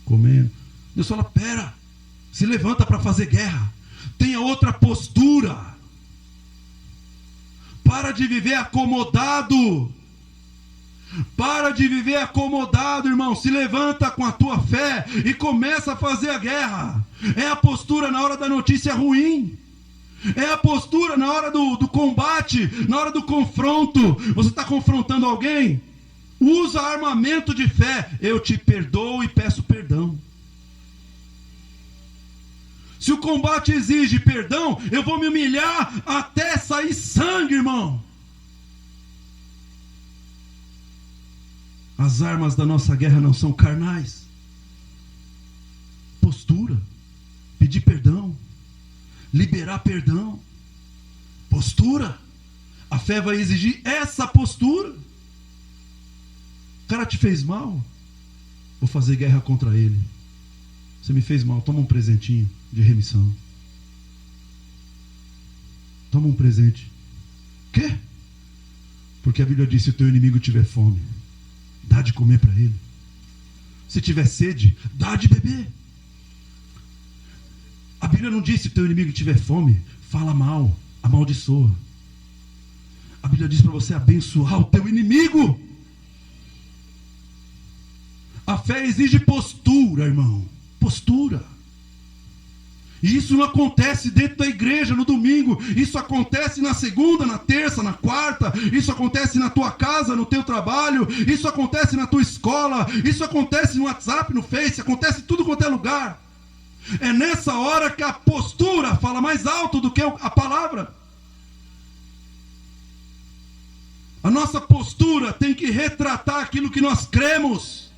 comendo. Deus fala: pera, se levanta para fazer guerra. Tenha outra postura. Para de viver acomodado. Para de viver acomodado, irmão. Se levanta com a tua fé e começa a fazer a guerra. É a postura na hora da notícia ruim. É a postura na hora do combate, na hora do confronto. Você está confrontando alguém? Usa armamento de fé. Eu te perdoo e peço perdão. Se o combate exige perdão, eu vou me humilhar até sair sangue, irmão. As armas da nossa guerra não são carnais. Postura. Pedir perdão. Liberar perdão. Postura. A fé vai exigir essa postura. O cara te fez mal, vou fazer guerra contra ele. Você me fez mal, toma um presentinho de remissão. Toma um presente. Quê? Porque a Bíblia diz: se o teu inimigo tiver fome, dá de comer para ele. Se tiver sede, dá de beber. A Bíblia não diz: se o teu inimigo tiver fome, fala mal, amaldiçoa. A Bíblia diz para você abençoar o teu inimigo. A fé exige postura, irmão. Postura. E isso não acontece dentro da igreja no domingo. Isso acontece na segunda, na terça, na quarta. Isso acontece na tua casa, no teu trabalho. Isso acontece na tua escola. Isso acontece no WhatsApp, no Face. Acontece em tudo quanto é lugar. É nessa hora que a postura fala mais alto do que a palavra. A nossa postura tem que retratar aquilo que nós cremos.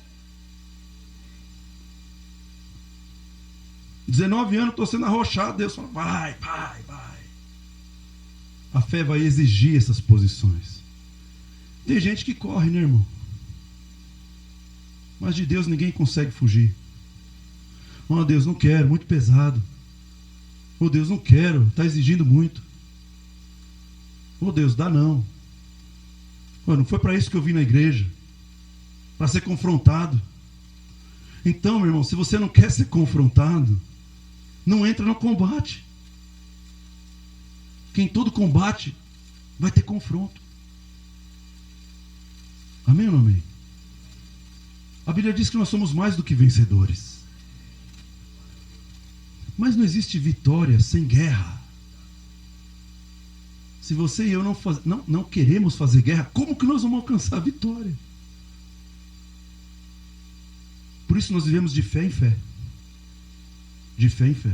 19 anos, estou sendo arrochado. Deus fala, vai. A fé vai exigir essas posições. Tem gente que corre, né, irmão? Mas de Deus ninguém consegue fugir. Oh, Deus, não quero, muito pesado. Oh, Deus, não quero, está exigindo muito. Oh, Deus, dá não. Oh, não foi para isso que eu vim na igreja. Para ser confrontado. Então, meu irmão, se você não quer ser confrontado, não entra no combate. Porque em todo combate vai ter confronto. Amém ou não amém? A Bíblia diz que nós somos mais do que vencedores. Mas não existe vitória sem guerra. Se você e eu não queremos fazer guerra, como que nós vamos alcançar a vitória? Por isso nós vivemos de fé em fé. De fé em fé.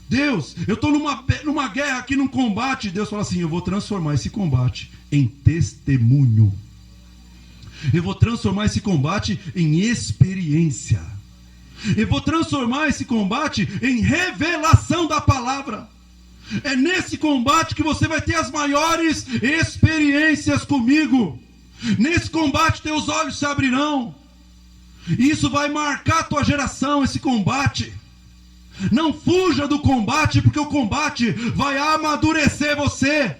Deus, eu estou numa guerra aqui, num combate. Deus fala assim, eu vou transformar esse combate em testemunho. Eu vou transformar esse combate em experiência. Eu vou transformar esse combate em revelação da palavra. É nesse combate que você vai ter as maiores experiências comigo. Nesse combate teus olhos se abrirão. E isso vai marcar a tua geração, esse combate. Não fuja do combate, porque o combate vai amadurecer você.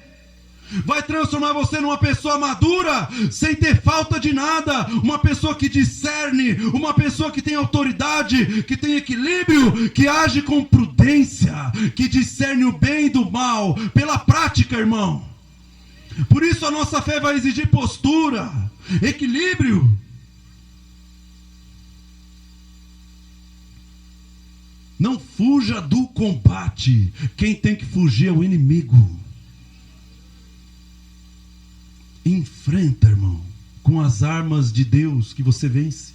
Vai transformar você numa pessoa madura, sem ter falta de nada. Uma pessoa que discerne, uma pessoa que tem autoridade, que tem equilíbrio, que age com prudência, que discerne o bem do mal, pela prática, irmão. Por isso a nossa fé vai exigir postura, equilíbrio. Não fuja do combate. Quem tem que fugir é o inimigo. Enfrenta, irmão, com as armas de Deus que você vence.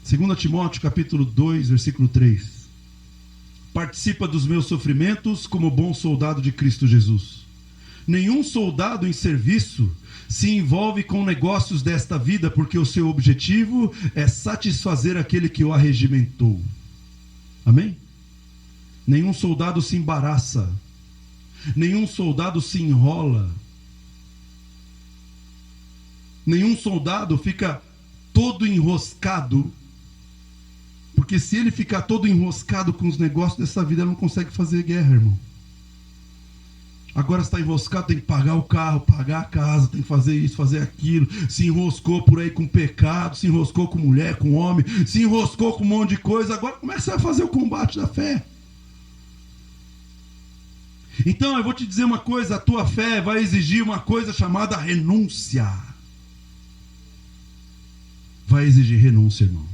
2 Timóteo capítulo 2, versículo 3. Participa dos meus sofrimentos como bom soldado de Cristo Jesus. Nenhum soldado em serviço se envolve com negócios desta vida, porque o seu objetivo é satisfazer aquele que o arregimentou. Amém? Nenhum soldado se embaraça. Nenhum soldado se enrola. Nenhum soldado fica todo enroscado. Porque se ele ficar todo enroscado com os negócios dessa vida, ele não consegue fazer guerra, irmão. Agora está enroscado, tem que pagar o carro, pagar a casa, tem que fazer isso, fazer aquilo. Se enroscou por aí com pecado, se enroscou com mulher, com homem, se enroscou com um monte de coisa. Agora como é que você vai fazer o combate da fé? Então eu vou te dizer uma coisa, a tua fé vai exigir uma coisa chamada renúncia. Vai exigir renúncia, irmão.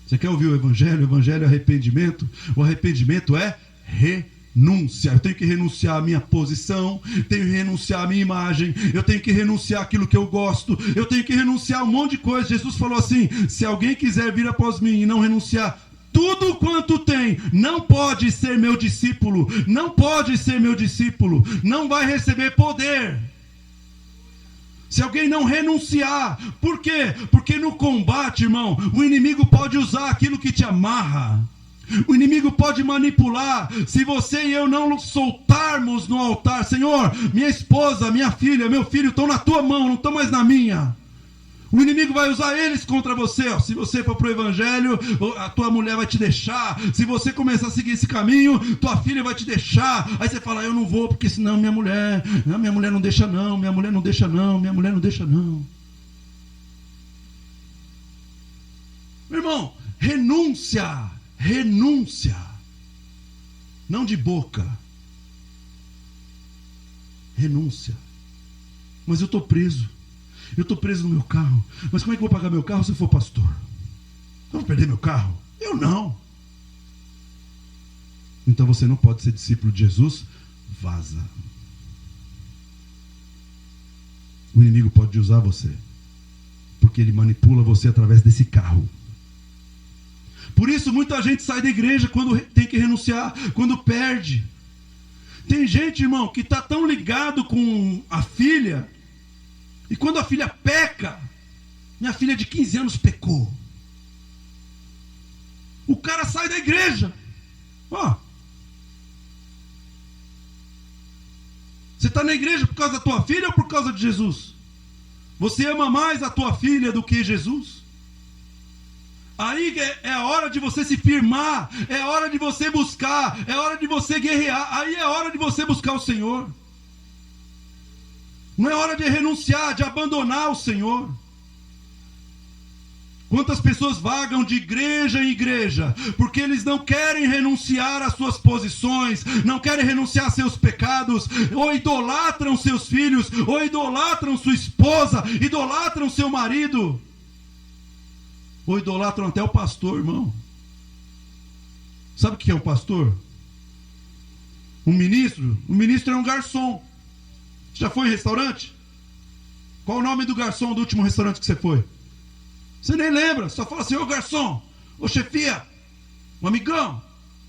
Você quer ouvir o evangelho? O evangelho é arrependimento. O arrependimento é renúncia. Eu tenho que renunciar à minha posição, tenho que renunciar à minha imagem, eu tenho que renunciar àquilo que eu gosto, eu tenho que renunciar a um monte de coisa. Jesus falou assim, se alguém quiser vir após mim e não renunciar tudo quanto tem, não pode ser meu discípulo, não pode ser meu discípulo, não vai receber poder. Se alguém não renunciar, por quê? Porque no combate, irmão, o inimigo pode usar aquilo que te amarra. O inimigo pode manipular. Se você e eu não soltarmos no altar, Senhor, minha esposa, minha filha, meu filho estão na tua mão, não estão mais na minha. O inimigo vai usar eles contra você. Se você for para o evangelho, a tua mulher vai te deixar. Se você começar a seguir esse caminho, tua filha vai te deixar. Aí você fala, eu não vou porque senão minha mulher não deixa não, minha mulher não deixa não, minha mulher não deixa não. Meu irmão, renúncia. não de boca. Renúncia. Mas eu estou preso. Eu estou preso no meu carro. Mas como é que eu vou pagar meu carro se eu for pastor? Eu vou perder meu carro? Eu não. Então você não pode ser discípulo de Jesus. Vaza. O inimigo pode usar você, porque ele manipula você através desse carro. Por isso muita gente sai da igreja quando tem que renunciar, quando perde. Tem gente, irmão, que está tão ligado com a filha, e quando a filha peca, minha filha de 15 anos pecou, o cara sai da igreja. Você está na igreja por causa da tua filha ou por causa de Jesus? Você ama mais a tua filha do que Jesus? Aí é a hora de você se firmar, é a hora de você buscar, é a hora de você guerrear, aí é a hora de você buscar o Senhor. Não é hora de renunciar, de abandonar o Senhor. Quantas pessoas vagam de igreja em igreja, porque eles não querem renunciar às suas posições, não querem renunciar a seus pecados, ou idolatram seus filhos, ou idolatram sua esposa, idolatram seu marido, ou idolatram até o pastor, irmão. Sabe o que é um pastor? Um ministro? Um ministro é um garçom. Já foi em restaurante? Qual o nome do garçom do último restaurante que você foi? Você nem lembra, só fala assim: ô garçom, ô chefia, o amigão,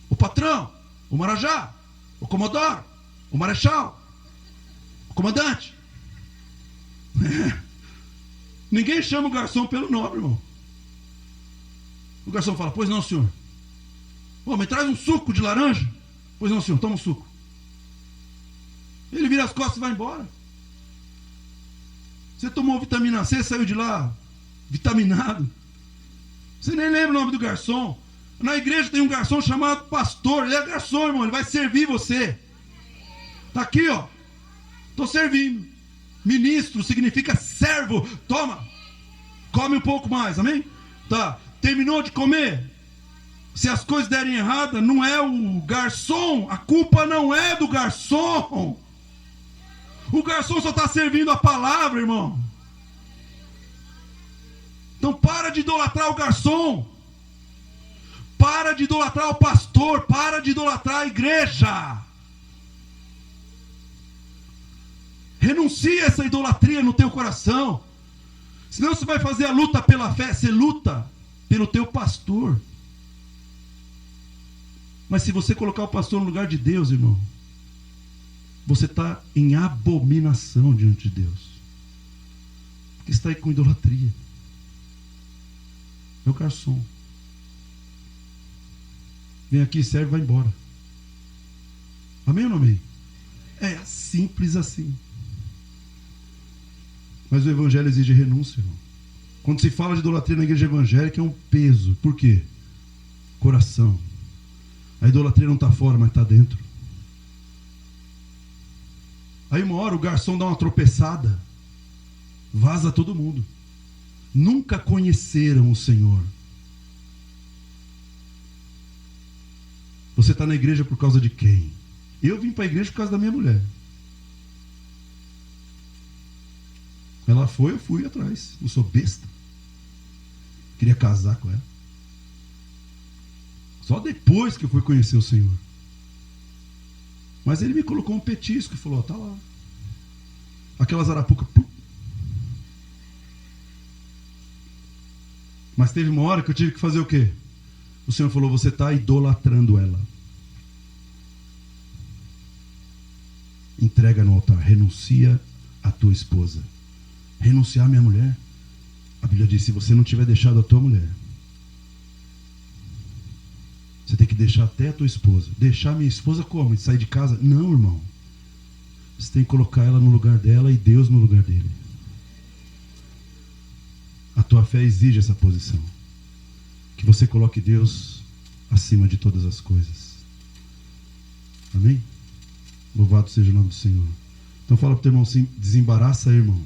o patrão, o marajá, o comodoro, o marechal, o comandante. Ninguém chama o garçom pelo nome, irmão. O garçom fala: pois não, senhor. Pô, me traz um suco de laranja. Pois não, senhor, toma um suco. Ele vira as costas e vai embora. Você tomou vitamina C, saiu de lá vitaminado. Você nem lembra o nome do garçom. Na igreja tem um garçom chamado pastor. Ele é garçom, irmão, ele vai servir você. Está aqui, ó. Estou servindo. Ministro significa servo. Toma, come um pouco mais, amém? Tá, terminou de comer? Se as coisas derem errada, não é o garçom. A culpa não é do garçom. O garçom só está servindo a palavra, irmão. Então para de idolatrar o garçom. Para de idolatrar o pastor. Para de idolatrar a igreja. Renuncia essa idolatria no teu coração. Senão você vai fazer a luta pela fé. Você luta pelo teu pastor. Mas se você colocar o pastor no lugar de Deus, irmão, você está em abominação diante de Deus. Porque está aí com idolatria. É o garçom. Vem aqui, serve e vai embora. Amém ou não amém? É simples assim. Mas o evangelho exige renúncia, irmão. Quando se fala de idolatria na igreja evangélica é um peso. Por quê? Coração. A idolatria não está fora, mas está dentro. Aí uma hora o garçom dá uma tropeçada, vaza todo mundo. Nunca conheceram o Senhor. Você está na igreja por causa de quem? Eu vim para a igreja por causa da minha mulher. Ela foi, eu fui atrás. Não sou besta. Queria casar com ela. Só depois que eu fui conhecer o Senhor. Mas ele me colocou um petisco e falou: ó, tá lá. Aquelas arapucas. Mas teve uma hora que eu tive que fazer o quê? O Senhor falou: você está idolatrando ela. Entrega no altar. Renuncia a tua esposa. Renunciar à minha mulher. A Bíblia diz: se você não tiver deixado a tua mulher, você tem que deixar até a tua esposa. Deixar minha esposa como? De sair de casa? Não, irmão. Você tem que colocar ela no lugar dela e Deus no lugar dele. A tua fé exige essa posição. Que você coloque Deus acima de todas as coisas. Amém? Louvado seja o nome do Senhor. Então fala para o teu irmão assim: desembaraça aí, irmão.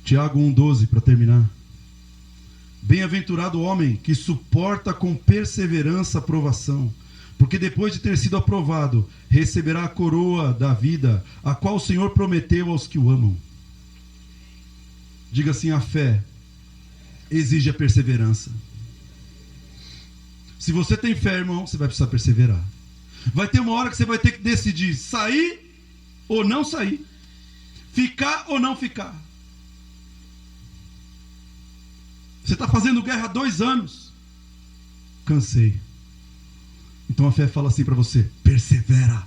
Tiago 1,12 para terminar. Bem-aventurado o homem que suporta com perseverança a provação, Porque depois de ter sido aprovado, receberá a coroa da vida, a qual o Senhor prometeu aos que o amam. Diga assim: a fé exige a perseverança. Se você tem fé, irmão, você vai precisar perseverar. Vai ter uma hora que você vai ter que decidir sair ou não sair, ficar ou não ficar. Você está fazendo guerra há 2 anos. Cansei. Então a fé fala assim para você: persevera.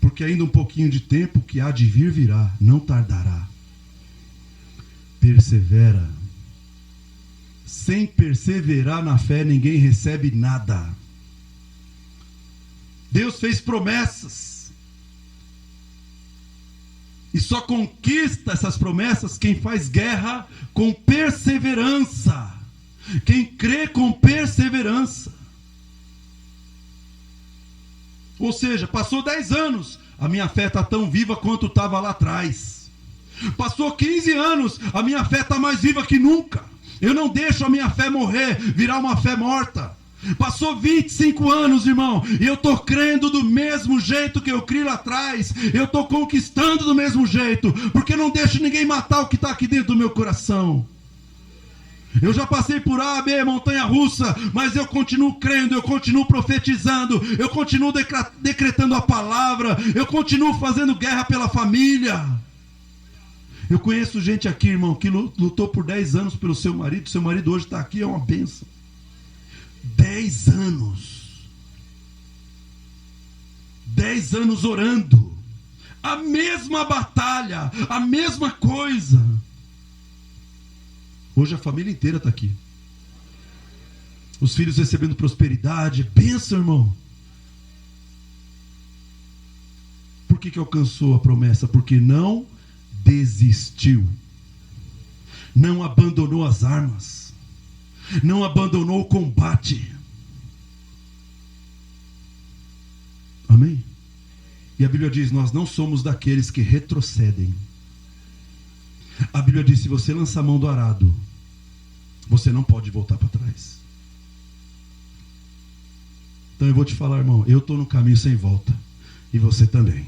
Porque ainda um pouquinho de tempo que há de vir virá, não tardará. Persevera. Sem perseverar na fé, ninguém recebe nada. Deus fez promessas. E só conquista essas promessas quem faz guerra com perseverança. Quem crê com perseverança. Ou seja, passou 10 anos, a minha fé está tão viva quanto estava lá atrás. Passou 15 anos, a minha fé está mais viva que nunca. Eu não deixo a minha fé morrer, virar uma fé morta. Passou 25 anos, irmão, e eu estou crendo do mesmo jeito que eu criei lá atrás. Eu estou conquistando do mesmo jeito, porque eu não deixo ninguém matar o que está aqui dentro do meu coração. Eu já passei por A, B, montanha russa, mas eu continuo crendo, eu continuo profetizando, eu continuo decretando a palavra, eu continuo fazendo guerra pela família. Eu conheço gente aqui, irmão, que lutou por 10 anos pelo seu marido hoje está aqui, é uma bênção. 10 anos. 10 anos orando. A mesma batalha, a mesma coisa. Hoje a família inteira está aqui. Os filhos recebendo prosperidade. Bênção, irmão. Por que alcançou a promessa? Porque não desistiu. Não abandonou as armas. Não abandonou o combate. Amém? E a Bíblia diz: nós não somos daqueles que retrocedem. A Bíblia diz: se você lançar a mão do arado, você não pode voltar para trás. Então eu vou te falar, irmão, eu estou no caminho sem volta. E você também.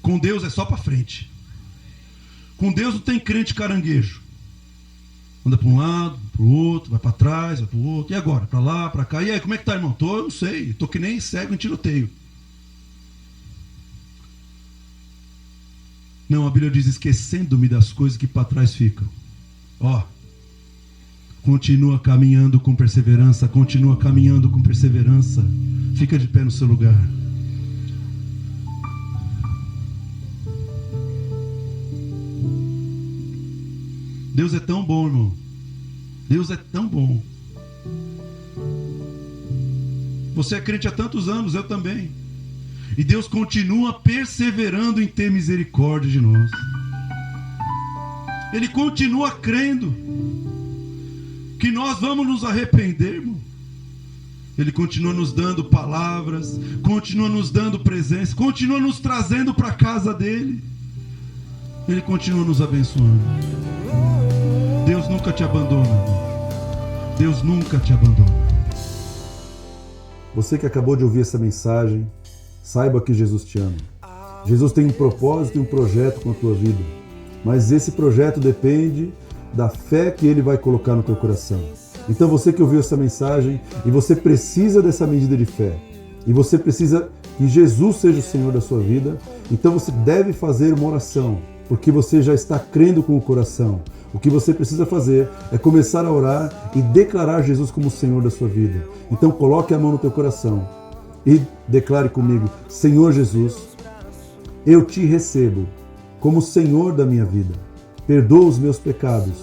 Com Deus é só para frente. Com Deus não tem crente caranguejo. Anda para um lado, para o outro, vai para trás, vai para o outro. E agora? Para lá, para cá. E aí, como é que tá, irmão? Eu não sei. Estou que nem cego em tiroteio. Não, a Bíblia diz: esquecendo-me das coisas que para trás ficam. Continua caminhando com perseverança. Continua caminhando com perseverança. Fica de pé no seu lugar. Deus é tão bom, irmão. Deus é tão bom. Você é crente há tantos anos, eu também. E Deus continua perseverando em ter misericórdia de nós. Ele continua crendo que nós vamos nos arrepender, irmão. Ele continua nos dando palavras, continua nos dando presença, continua nos trazendo para a casa dele. Ele continua nos abençoando. Deus nunca te abandona, irmão. Deus nunca te abandona. Você que acabou de ouvir essa mensagem, saiba que Jesus te ama. Jesus tem um propósito e um projeto com a tua vida. Mas esse projeto depende da fé que Ele vai colocar no teu coração. Então você que ouviu essa mensagem e você precisa dessa medida de fé, e você precisa que Jesus seja o Senhor da sua vida, então você deve fazer uma oração, porque você já está crendo com o coração. O que você precisa fazer é começar a orar e declarar Jesus como o Senhor da sua vida. Então coloque a mão no teu coração e declare comigo: Senhor Jesus, eu te recebo como Senhor da minha vida. Perdoa os meus pecados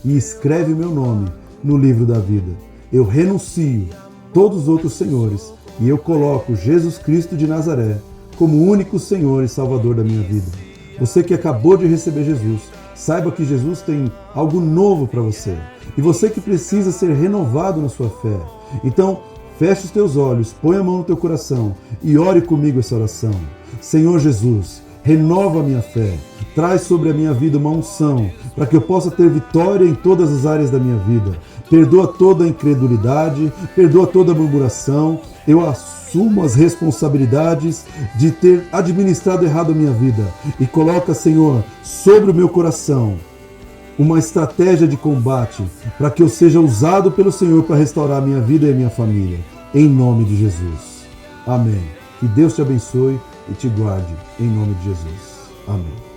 e escreve o meu nome no livro da vida. Eu renuncio todos os outros senhores e eu coloco Jesus Cristo de Nazaré como o único Senhor e Salvador da minha vida. Você que acabou de receber Jesus, saiba que Jesus tem algo novo para você. E você que precisa ser renovado na sua fé. Então, feche os teus olhos, põe a mão no teu coração e ore comigo essa oração. Senhor Jesus, renova a minha fé, traz sobre a minha vida uma unção, para que eu possa ter vitória em todas as áreas da minha vida. Perdoa toda a incredulidade, perdoa toda a murmuração. Eu assumo as responsabilidades de ter administrado errado a minha vida e coloca, Senhor, sobre o meu coração uma estratégia de combate para que eu seja usado pelo Senhor para restaurar a minha vida e a minha família. Em nome de Jesus. Amém. Que Deus te abençoe e te guarde. Em nome de Jesus. Amém.